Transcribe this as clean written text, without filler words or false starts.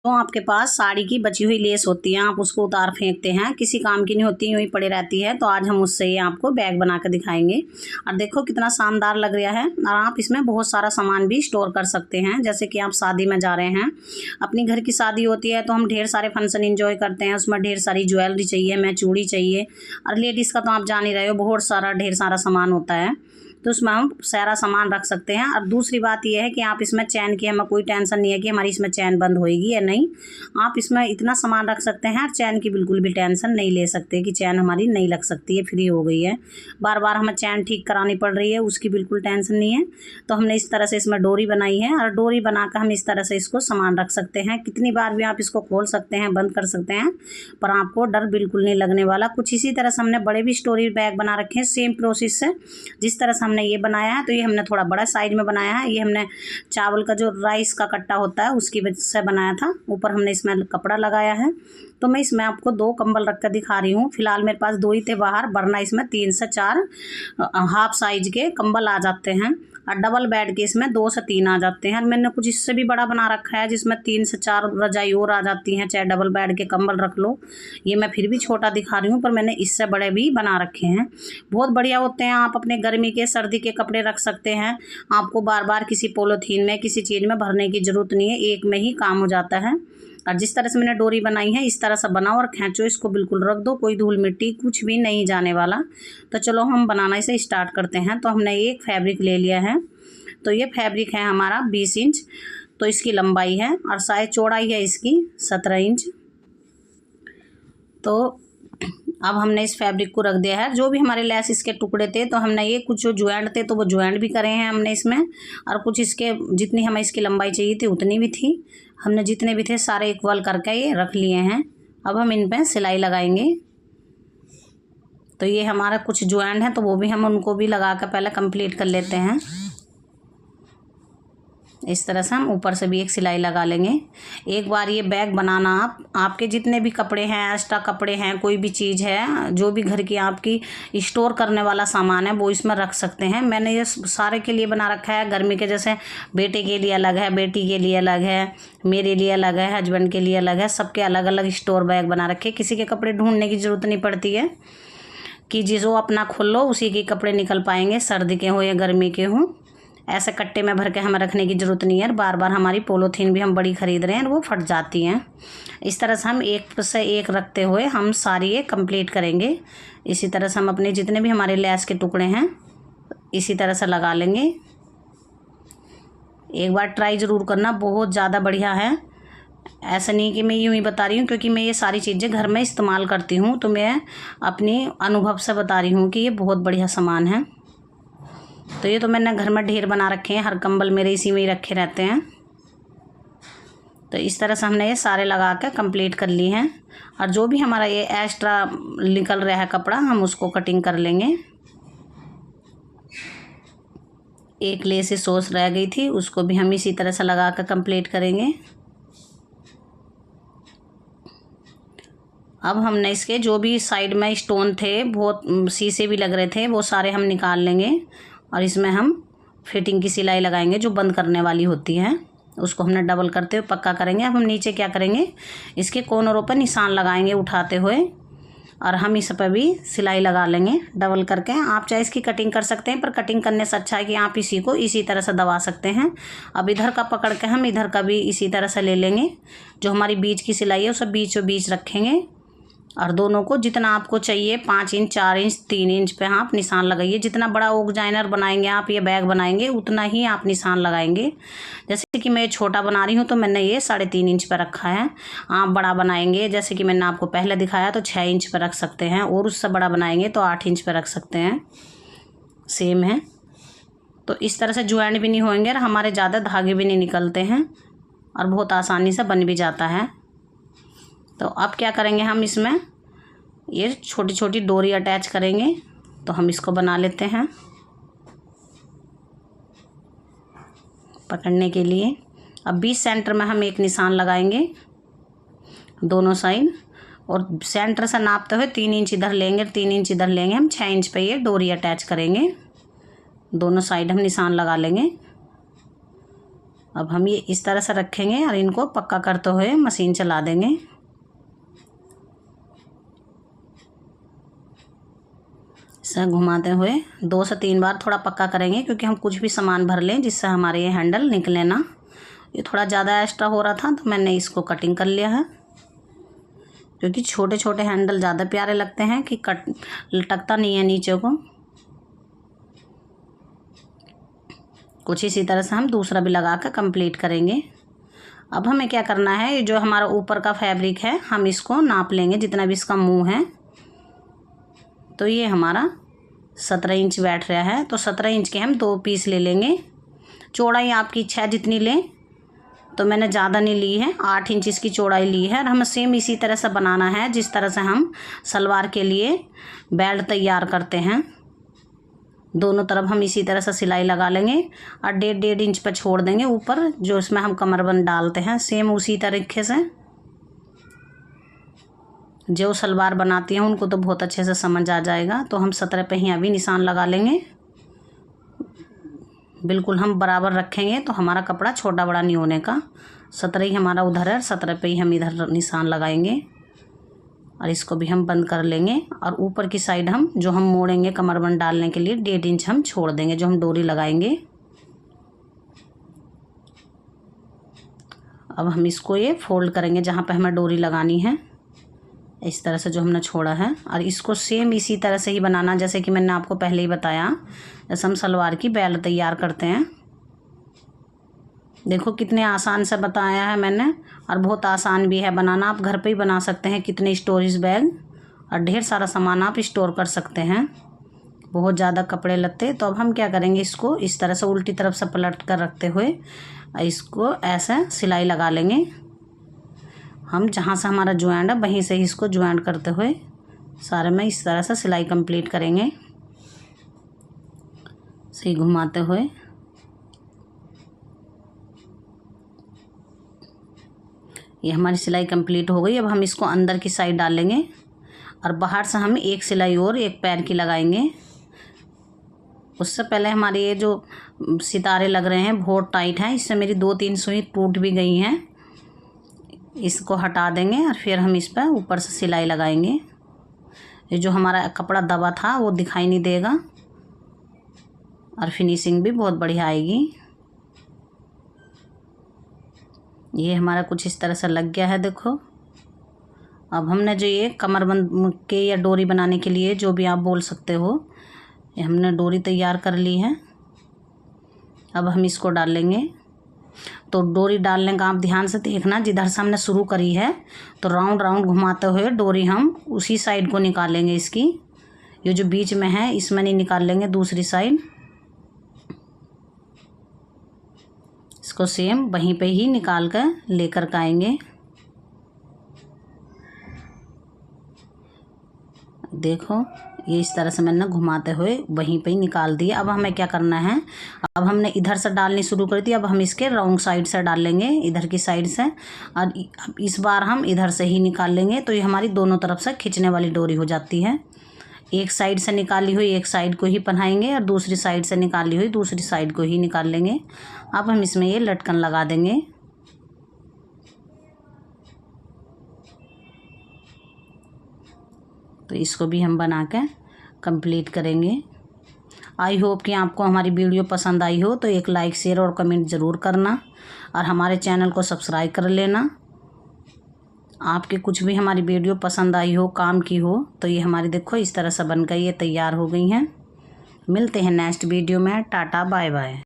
तो आपके पास साड़ी की बची हुई लेस होती है, आप उसको उतार फेंकते हैं, किसी काम की नहीं होती, यूँ ही पड़ी रहती है। तो आज हम उससे ही आपको बैग बना कर दिखाएंगे। और देखो कितना शानदार लग रहा है। और आप इसमें बहुत सारा सामान भी स्टोर कर सकते हैं। जैसे कि आप शादी में जा रहे हैं, अपनी घर की शादी होती है तो हम ढेर सारे फंक्शन इंजॉय करते हैं, उसमें ढेर सारी ज्वेलरी चाहिए, मैं चूड़ी चाहिए। और लेडीज़ का तो आप जान ही रहे हो, बहुत सारा ढेर सारा सामान होता है, तो उसमें हम सारा सामान रख सकते हैं। और दूसरी बात यह है कि आप इसमें चैन की हमें कोई टेंशन नहीं है कि हमारी इसमें चैन बंद होएगी या नहीं। आप इसमें इतना सामान रख सकते हैं, चैन की बिल्कुल भी टेंशन नहीं ले सकते कि चैन हमारी नहीं लग सकती है, फ्री हो गई है, बार बार हमें चैन ठीक करानी पड़ रही है, उसकी बिल्कुल टेंशन नहीं है। तो हमने इस तरह से इसमें डोरी बनाई है, और डोरी बनाकर हम इस तरह से इसको सामान रख सकते हैं। कितनी बार भी आप इसको खोल सकते हैं, बंद कर सकते हैं, पर आपको डर बिल्कुल नहीं लगने वाला। कुछ इसी तरह से हमने बड़े भी स्टोरेज बैग बना रखे हैं, सेम प्रोसेस से जिस तरह से हमने ये बनाया है। तो ये हमने थोड़ा बड़ा साइज में बनाया है। ये हमने चावल का जो राइस का कट्टा होता है उसकी वजह से बनाया था। ऊपर हमने इसमें कपड़ा लगाया है। तो मैं इसमें आपको 2 कंबल रख कर दिखा रही हूँ। फिलहाल मेरे पास 2 ही थे बाहर, वरना इसमें 3 से 4 हाफ साइज के कंबल आ जाते हैं, और डबल बेड के इसमें 2 से 3 आ जाते हैं। और मैंने कुछ इससे भी बड़ा बना रखा है जिसमें 3 से 4 रजाई और आ जाती हैं, चाहे डबल बेड के कंबल रख लो। ये मैं फिर भी छोटा दिखा रही हूँ, पर मैंने इससे बड़े भी बना रखे हैं, बहुत बढ़िया होते हैं। आप अपने गर्मी के सर्दी के कपड़े रख सकते हैं। आपको बार बार किसी पॉलीथीन में किसी चीज़ में भरने की ज़रूरत नहीं है, एक में ही काम हो जाता है। और जिस तरह से मैंने डोरी बनाई है इस तरह से बनाओ और खींचो, इसको बिल्कुल रख दो, कोई धूल मिट्टी कुछ भी नहीं जाने वाला। तो चलो हम बनाना इसे स्टार्ट करते हैं। तो हमने एक फैब्रिक ले लिया है। तो ये फैब्रिक है हमारा 20 इंच, तो इसकी लंबाई है, और साइज चौड़ाई है इसकी 17 इंच। तो अब हमने इस फैब्रिक को रख दिया है। जो भी हमारे लेस इसके टुकड़े थे, तो हमने ये कुछ जो ज्वाइंट थे तो वो ज्वाइंट भी करे हैं हमने इसमें, और कुछ इसके जितनी हमें इसकी लंबाई चाहिए थी उतनी भी थी, हमने जितने भी थे सारे इक्वल करके ये रख लिए हैं। अब हम इन पर सिलाई लगाएंगे। तो ये हमारा कुछ ज्वाइंट है, तो वो भी हम उनको भी लगा कर पहले कंप्लीट कर लेते हैं। इस तरह से हम ऊपर से भी एक सिलाई लगा लेंगे। एक बार ये बैग बनाना, आपके जितने भी कपड़े हैं, एक्स्ट्रा कपड़े हैं, कोई भी चीज़ है, जो भी घर की आपकी स्टोर करने वाला सामान है वो इसमें रख सकते हैं। मैंने ये सारे के लिए बना रखा है। गर्मी के जैसे बेटे के लिए अलग है, बेटी के लिए अलग है, मेरे लिए अलग है, हस्बैंड के लिए अलग है, सबके अलग अलग स्टोर बैग बना रखे। किसी के कपड़े ढूंढने की ज़रूरत नहीं पड़ती है कि जिसो अपना खोल लो उसी के कपड़े निकल पाएंगे, सर्दी के हों या गर्मी के हों। ऐसे कट्टे में भर के हमें रखने की ज़रूरत नहीं है। बार बार हमारी पॉलीथीन भी हम बड़ी ख़रीद रहे हैं वो फट जाती हैं। इस तरह से हम एक से एक रखते हुए हम सारी ये कंप्लीट करेंगे। इसी तरह से हम अपने जितने भी हमारे लेस के टुकड़े हैं इसी तरह से लगा लेंगे। एक बार ट्राई ज़रूर करना, बहुत ज़्यादा बढ़िया है। ऐसा नहीं कि मैं यूँ ही बता रही हूँ, क्योंकि मैं ये सारी चीज़ें घर में इस्तेमाल करती हूँ, तो मैं अपनी अनुभव से बता रही हूँ कि ये बहुत बढ़िया सामान है। तो ये तो मैंने घर में ढेर बना रखे हैं, हर कंबल मेरे इसी में ही रखे रहते हैं। तो इस तरह से हमने ये सारे लगा के कंप्लीट कर ली हैं। और जो भी हमारा ये एक्स्ट्रा निकल रहा है कपड़ा, हम उसको कटिंग कर लेंगे। एक लेस से सोच रह गई थी, उसको भी हम इसी तरह से लगा कर कंप्लीट करेंगे। अब हमने इसके जो भी साइड में स्टोन थे, बहुत शीशे भी लग रहे थे, वो सारे हम निकाल लेंगे। और इसमें हम फिटिंग की सिलाई लगाएंगे जो बंद करने वाली होती है, उसको हमने डबल करते हुए पक्का करेंगे। अब हम नीचे क्या करेंगे, इसके कॉर्नरों पर निशान लगाएंगे उठाते हुए, और हम इस पर भी सिलाई लगा लेंगे डबल करके। आप चाहे इसकी कटिंग कर सकते हैं, पर कटिंग करने से अच्छा है कि आप इसी को इसी तरह से दबा सकते हैं। अब इधर का पकड़ के हम इधर का भी इसी तरह से ले लेंगे। जो हमारी बीच की सिलाई है उसे बीचों बीच रखेंगे, और दोनों को जितना आपको चाहिए 5 इंच, 4 इंच, 3 इंच पे आप निशान लगाइए। जितना बड़ा ऑर्गेनाइजर बनाएंगे आप, ये बैग बनाएंगे, उतना ही आप निशान लगाएंगे। जैसे कि मैं छोटा बना रही हूँ तो मैंने ये 3.5 इंच पर रखा है। आप बड़ा बनाएंगे, जैसे कि मैंने आपको पहले दिखाया, तो 6 इंच पर रख सकते हैं, और उससे बड़ा बनाएंगे तो 8 इंच पर रख सकते हैं, सेम है। तो इस तरह से ज्वाइंट भी नहीं होंगे और हमारे ज़्यादा धागे भी नहीं निकलते हैं, और बहुत आसानी से बन भी जाता है। तो अब क्या करेंगे, हम इसमें ये छोटी छोटी डोरी अटैच करेंगे। तो हम इसको बना लेते हैं पकड़ने के लिए। अब 20 सेंटर में हम एक निशान लगाएंगे दोनों साइड, और सेंटर से नापते हुए 3 इंच इधर लेंगे, 3 इंच इधर लेंगे। हम 6 इंच पे ये डोरी अटैच करेंगे। दोनों साइड हम निशान लगा लेंगे। अब हम ये इस तरह से रखेंगे और इनको पक्का करते हुए मशीन चला देंगे। इसे घुमाते हुए 2 से 3 बार थोड़ा पक्का करेंगे, क्योंकि हम कुछ भी सामान भर लें जिससे हमारे ये हैंडल निकले ना। ये थोड़ा ज़्यादा एक्स्ट्रा हो रहा था तो मैंने इसको कटिंग कर लिया है, क्योंकि छोटे छोटे हैंडल ज़्यादा प्यारे लगते हैं कि लटकता नहीं है नीचे को। कुछ इसी तरह से हम दूसरा भी लगा कर कंप्लीट करेंगे। अब हमें क्या करना है, ये जो हमारा ऊपर का फैब्रिक है हम इसको नाप लेंगे, जितना भी इसका मुंह है। तो ये हमारा 17 इंच बैठ रहा है, तो 17 इंच के हम 2 पीस ले लेंगे। चौड़ाई आपकी इच्छा है जितनी लें, तो मैंने ज़्यादा नहीं ली है, 8 इंच इसकी चौड़ाई ली है। और हमें सेम इसी तरह से बनाना है जिस तरह से हम सलवार के लिए बेल्ट तैयार करते हैं। दोनों तरफ हम इसी तरह से सिलाई लगा लेंगे और 1.5 इंच पर छोड़ देंगे ऊपर, जो इसमें हम कमरबंद डालते हैं। सेम उसी तरीके से जो सलवार बनाती हैं उनको तो बहुत अच्छे से समझ आ जाएगा। तो हम 17 पे ही अभी निशान लगा लेंगे। बिल्कुल हम बराबर रखेंगे तो हमारा कपड़ा छोटा बड़ा नहीं होने का। 17 ही हमारा उधर है, 17 पे ही हम इधर निशान लगाएंगे और इसको भी हम बंद कर लेंगे। और ऊपर की साइड हम जो हम मोड़ेंगे कमरबंद डालने के लिए 1.5 इंच हम छोड़ देंगे, जो हम डोरी लगाएंगे। अब हम इसको ये फोल्ड करेंगे जहाँ पे हमें डोरी लगानी है, इस तरह से जो हमने छोड़ा है। और इसको सेम इसी तरह से ही बनाना जैसे कि मैंने आपको पहले ही बताया, जैसे हम सलवार की बेल्ट तैयार करते हैं। देखो कितने आसान से बताया है मैंने, और बहुत आसान भी है बनाना। आप घर पे ही बना सकते हैं कितने स्टोरेज बैग, और ढेर सारा सामान आप स्टोर कर सकते हैं, बहुत ज़्यादा कपड़े लगते। तो अब हम क्या करेंगे, इसको इस तरह से उल्टी तरफ से पलट कर रखते हुए इसको ऐसे सिलाई लगा लेंगे। हम जहाँ से हमारा ज्वाइंट है वहीं से ही इसको ज्वाइंट करते हुए सारे में इस तरह से सिलाई कंप्लीट करेंगे, सही घुमाते हुए। ये हमारी सिलाई कंप्लीट हो गई। अब हम इसको अंदर की साइड डालेंगे और बाहर से हम एक सिलाई और एक पैर की लगाएंगे। उससे पहले हमारे ये जो सितारे लग रहे हैं बहुत टाइट हैं, इससे मेरी 2-3 सुई टूट भी गई हैं। इसको हटा देंगे और फिर हम इस पर ऊपर से सिलाई लगाएंगे। ये जो हमारा कपड़ा दबा था वो दिखाई नहीं देगा और फिनिशिंग भी बहुत बढ़िया आएगी। ये हमारा कुछ इस तरह से लग गया है, देखो। अब हमने जो ये कमरबंद के या डोरी बनाने के लिए जो भी आप बोल सकते हो, ये हमने डोरी तैयार कर ली है। अब हम इसको डाल लेंगे। तो डोरी डालने का आप ध्यान से देखना, जिधर से हमने शुरू करी है तो राउंड राउंड घुमाते हुए डोरी हम उसी साइड को निकालेंगे। इसकी ये जो बीच में है इसमें नहीं निकाल लेंगे, दूसरी साइड। इसको सेम वहीं पे ही निकाल कर लेकर के आएंगे। देखो ये इस तरह से मैंने घुमाते हुए वहीं पे ही निकाल दिया। अब हमें क्या करना है, अब हमने इधर से डालनी शुरू कर दी, अब हम इसके रॉन्ग साइड से डाल लेंगे, इधर की साइड से। और अब इस बार हम इधर से ही निकाल लेंगे, तो ये हमारी दोनों तरफ से खींचने वाली डोरी हो जाती है। एक साइड से निकाली हुई एक साइड को ही पहनाएंगे और दूसरी साइड से निकाली हुई दूसरी साइड को ही निकाल लेंगे। अब हम इसमें ये लटकन लगा देंगे। तो इसको भी हम बना के कंप्लीट करेंगे। आई होप कि आपको हमारी वीडियो पसंद आई हो, तो एक लाइक शेयर और कमेंट ज़रूर करना और हमारे चैनल को सब्सक्राइब कर लेना। आपके कुछ भी हमारी वीडियो पसंद आई हो, काम की हो, तो ये हमारी देखो इस तरह से बनकर ये तैयार हो गई हैं। मिलते हैं नेक्स्ट वीडियो में। Tata bye bye.